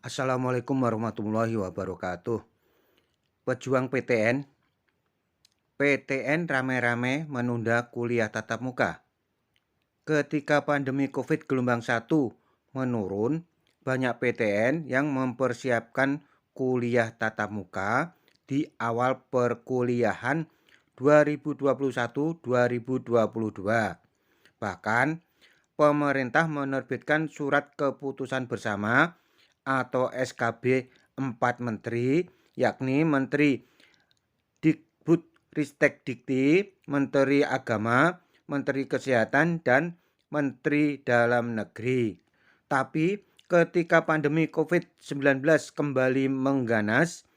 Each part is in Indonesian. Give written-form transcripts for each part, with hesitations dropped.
Assalamualaikum warahmatullahi wabarakatuh. Pejuang PTN rame-rame menunda kuliah tatap muka. Ketika pandemi COVID gelombang 1 menurun, banyak PTN yang mempersiapkan kuliah tatap muka di awal perkuliahan 2021-2022. Bahkan, pemerintah menerbitkan surat keputusan bersama atau SKB 4 menteri, yakni Menteri Dikbud-Ristek Dikti, Menteri Agama, Menteri Kesehatan, dan Menteri Dalam Negeri. Tapi ketika pandemi COVID-19 kembali mengganas,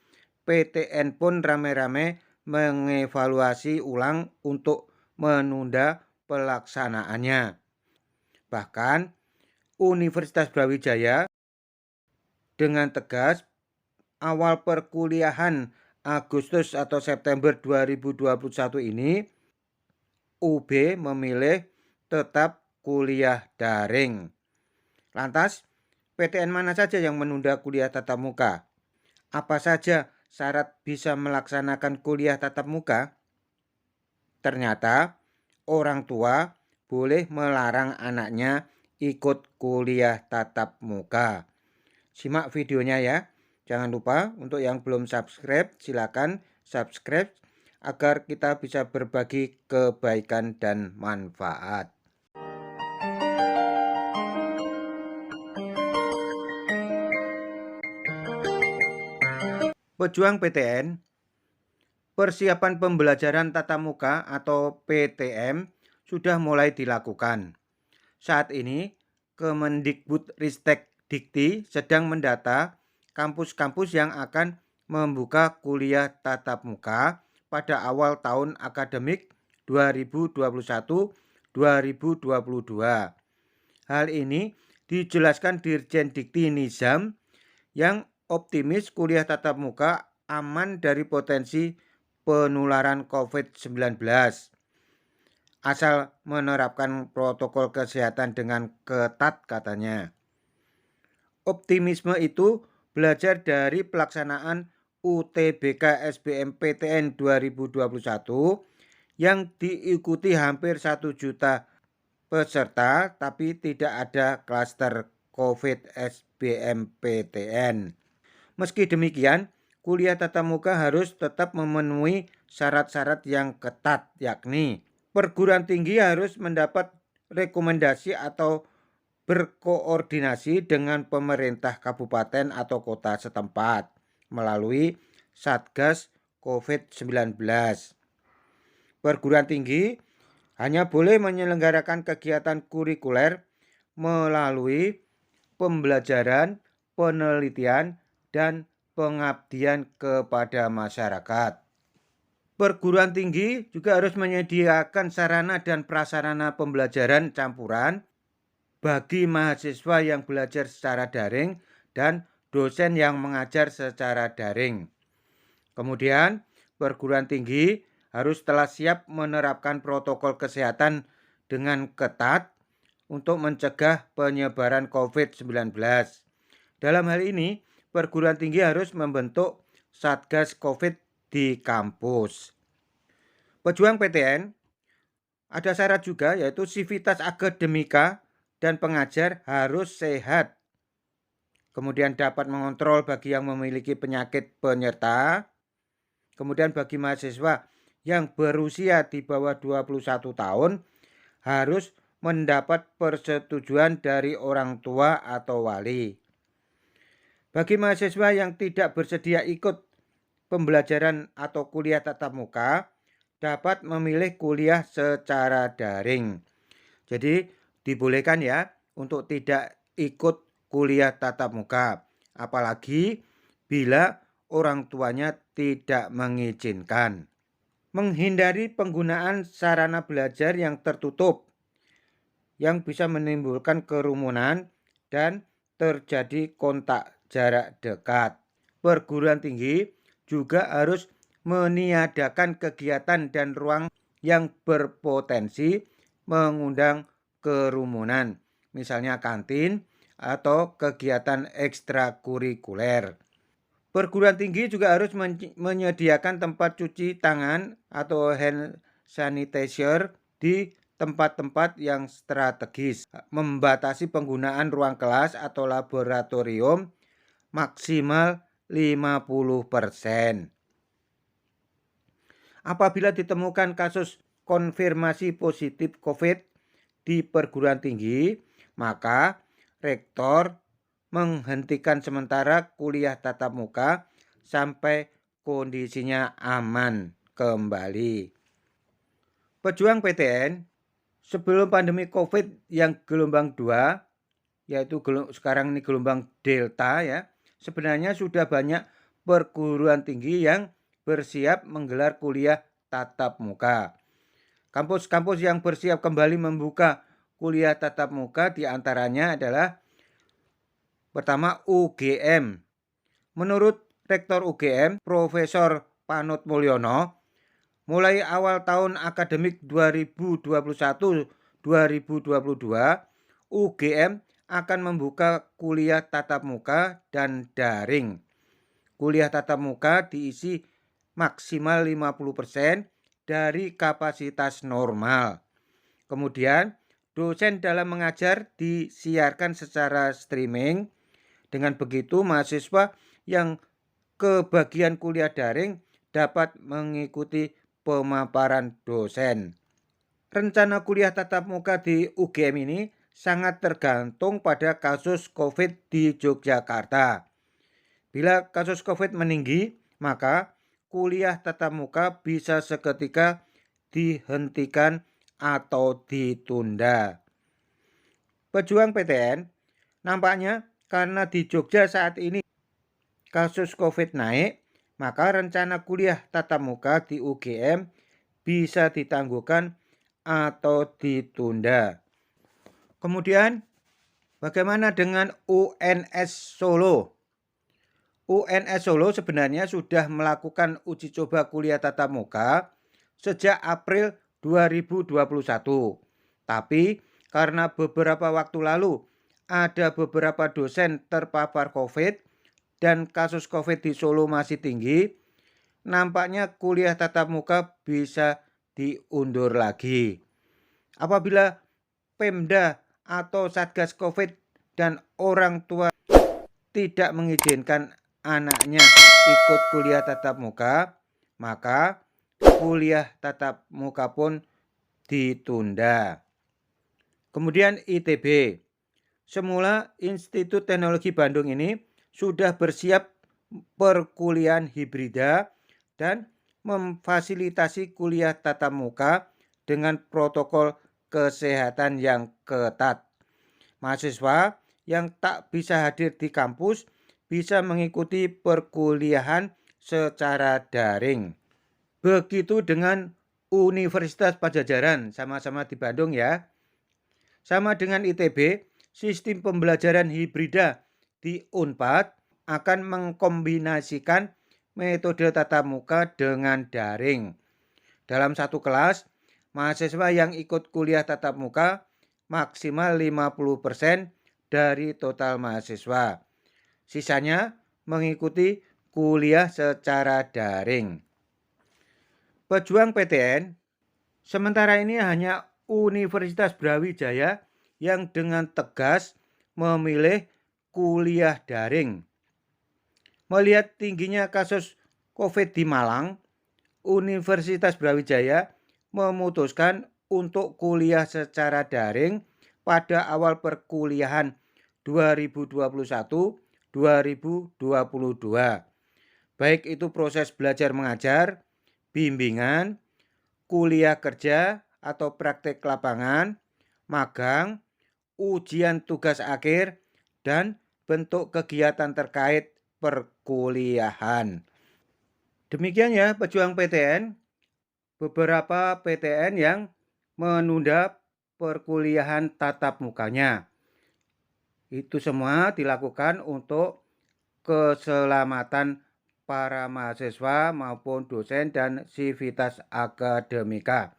PTN pun rame-rame mengevaluasi ulang untuk menunda pelaksanaannya. Bahkan Universitas Brawijaya dengan tegas awal perkuliahan Agustus atau September 2021 ini UB memilih tetap kuliah daring. Lantas, PTN mana saja yang menunda kuliah tatap muka? Apa saja syarat bisa melaksanakan kuliah tatap muka? Ternyata orang tua boleh melarang anaknya ikut kuliah tatap muka. Simak videonya ya. Jangan lupa untuk yang belum subscribe, silakan subscribe agar kita bisa berbagi kebaikan dan manfaat. Pejuang PTN, persiapan pembelajaran tatap muka atau PTM sudah mulai dilakukan. Saat ini, Kemendikbud-Ristek Dikti sedang mendata kampus-kampus yang akan membuka kuliah tatap muka pada awal tahun akademik 2021-2022. Hal ini dijelaskan Dirjen Dikti Nizam yang optimis kuliah tatap muka aman dari potensi penularan COVID-19. Asal menerapkan protokol kesehatan dengan ketat katanya. Optimisme itu belajar dari pelaksanaan UTBK SBMPTN 2021 yang diikuti hampir 1 juta peserta tapi tidak ada klaster COVID SBMPTN. Meski demikian, kuliah tatap muka harus tetap memenuhi syarat-syarat yang ketat, yakni perguruan tinggi harus mendapat rekomendasi atau berkoordinasi dengan pemerintah kabupaten atau kota setempat melalui Satgas COVID-19. Perguruan tinggi hanya boleh menyelenggarakan kegiatan kurikuler melalui pembelajaran, penelitian, dan pengabdian kepada masyarakat. Perguruan tinggi juga harus menyediakan sarana dan prasarana pembelajaran campuran bagi mahasiswa yang belajar secara daring dan dosen yang mengajar secara daring. Kemudian, perguruan tinggi harus telah siap menerapkan protokol kesehatan dengan ketat untuk mencegah penyebaran COVID-19. Dalam hal ini, perguruan tinggi harus membentuk Satgas COVID di kampus. Pejuang PTN ada syarat juga, yaitu sivitas akademika dan pengajar harus sehat. Kemudian dapat mengontrol bagi yang memiliki penyakit penyerta. Kemudian bagi mahasiswa yang berusia di bawah 21 tahun harus mendapat persetujuan dari orang tua atau wali. Bagi mahasiswa yang tidak bersedia ikut pembelajaran atau kuliah tatap muka, dapat memilih kuliah secara daring. Jadi dibolehkan ya untuk tidak ikut kuliah tatap muka, apalagi bila orang tuanya tidak mengizinkan. Menghindari penggunaan sarana belajar yang tertutup yang bisa menimbulkan kerumunan dan terjadi kontak jarak dekat. Perguruan tinggi juga harus meniadakan kegiatan dan ruang yang berpotensi mengundang kerumunan, misalnya kantin atau kegiatan ekstrakurikuler. Perguruan tinggi juga harus menyediakan tempat cuci tangan atau hand sanitizer di tempat-tempat yang strategis, membatasi penggunaan ruang kelas atau laboratorium maksimal 50%. Apabila ditemukan kasus konfirmasi positif COVID di perguruan tinggi, maka rektor menghentikan sementara kuliah tatap muka sampai kondisinya aman kembali. Pejuang PTN sebelum pandemi COVID yang gelombang 2, yaitu sekarang ini gelombang Delta ya, sebenarnya sudah banyak perguruan tinggi yang bersiap menggelar kuliah tatap muka. Kampus-kampus yang bersiap kembali membuka kuliah tatap muka diantaranya adalah pertama UGM. Menurut Rektor UGM, Profesor Panut Mulyono, mulai awal tahun akademik 2021-2022, UGM akan membuka kuliah tatap muka dan daring. Kuliah tatap muka diisi maksimal 50% dari kapasitas normal. Kemudian, dosen dalam mengajar disiarkan secara streaming. Dengan begitu, mahasiswa yang kebagian kuliah daring dapat mengikuti pemaparan dosen. Rencana kuliah tatap muka di UGM ini sangat tergantung pada kasus COVID di Yogyakarta. Bila kasus COVID meninggi, maka kuliah tatap muka bisa seketika dihentikan atau ditunda. Pejuang PTN, nampaknya karena di Jogja saat ini kasus COVID naik, maka rencana kuliah tatap muka di UGM bisa ditangguhkan atau ditunda. Kemudian, bagaimana dengan UNS Solo? UNS Solo sebenarnya sudah melakukan uji coba kuliah tatap muka sejak April 2021. Tapi karena beberapa waktu lalu ada beberapa dosen terpapar COVID dan kasus COVID di Solo masih tinggi, nampaknya kuliah tatap muka bisa diundur lagi. Apabila Pemda atau Satgas COVID dan orang tua tidak mengizinkan anaknya ikut kuliah tatap muka, maka kuliah tatap muka pun ditunda. Kemudian ITB. Semula Institut Teknologi Bandung ini sudah bersiap perkuliahan hibrida dan memfasilitasi kuliah tatap muka dengan protokol kesehatan yang ketat. Mahasiswa yang tak bisa hadir di kampus bisa mengikuti perkuliahan secara daring. Begitu dengan Universitas Padjadjaran, sama-sama di Bandung ya. Sama dengan ITB, sistem pembelajaran hibrida di Unpad akan mengkombinasikan metode tatap muka dengan daring. Dalam satu kelas, mahasiswa yang ikut kuliah tatap muka maksimal 50% dari total mahasiswa. Sisanya mengikuti kuliah secara daring. Pejuang PTN, sementara ini hanya Universitas Brawijaya yang dengan tegas memilih kuliah daring. Melihat tingginya kasus COVID di Malang, Universitas Brawijaya memutuskan untuk kuliah secara daring pada awal perkuliahan 2021-2022. Baik itu proses belajar mengajar, bimbingan, kuliah kerja atau praktek lapangan, magang, ujian tugas akhir, dan bentuk kegiatan terkait perkuliahan. Demikian ya pejuang PTN, beberapa PTN yang menunda perkuliahan tatap mukanya. Itu semua dilakukan untuk keselamatan para mahasiswa maupun dosen dan sivitas akademika.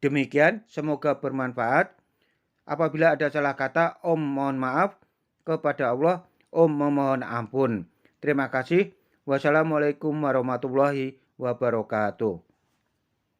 Demikian, semoga bermanfaat. Apabila ada salah kata, mohon maaf. kepada Allah. Om memohon ampun. Terima kasih. Wassalamualaikum warahmatullahi wabarakatuh.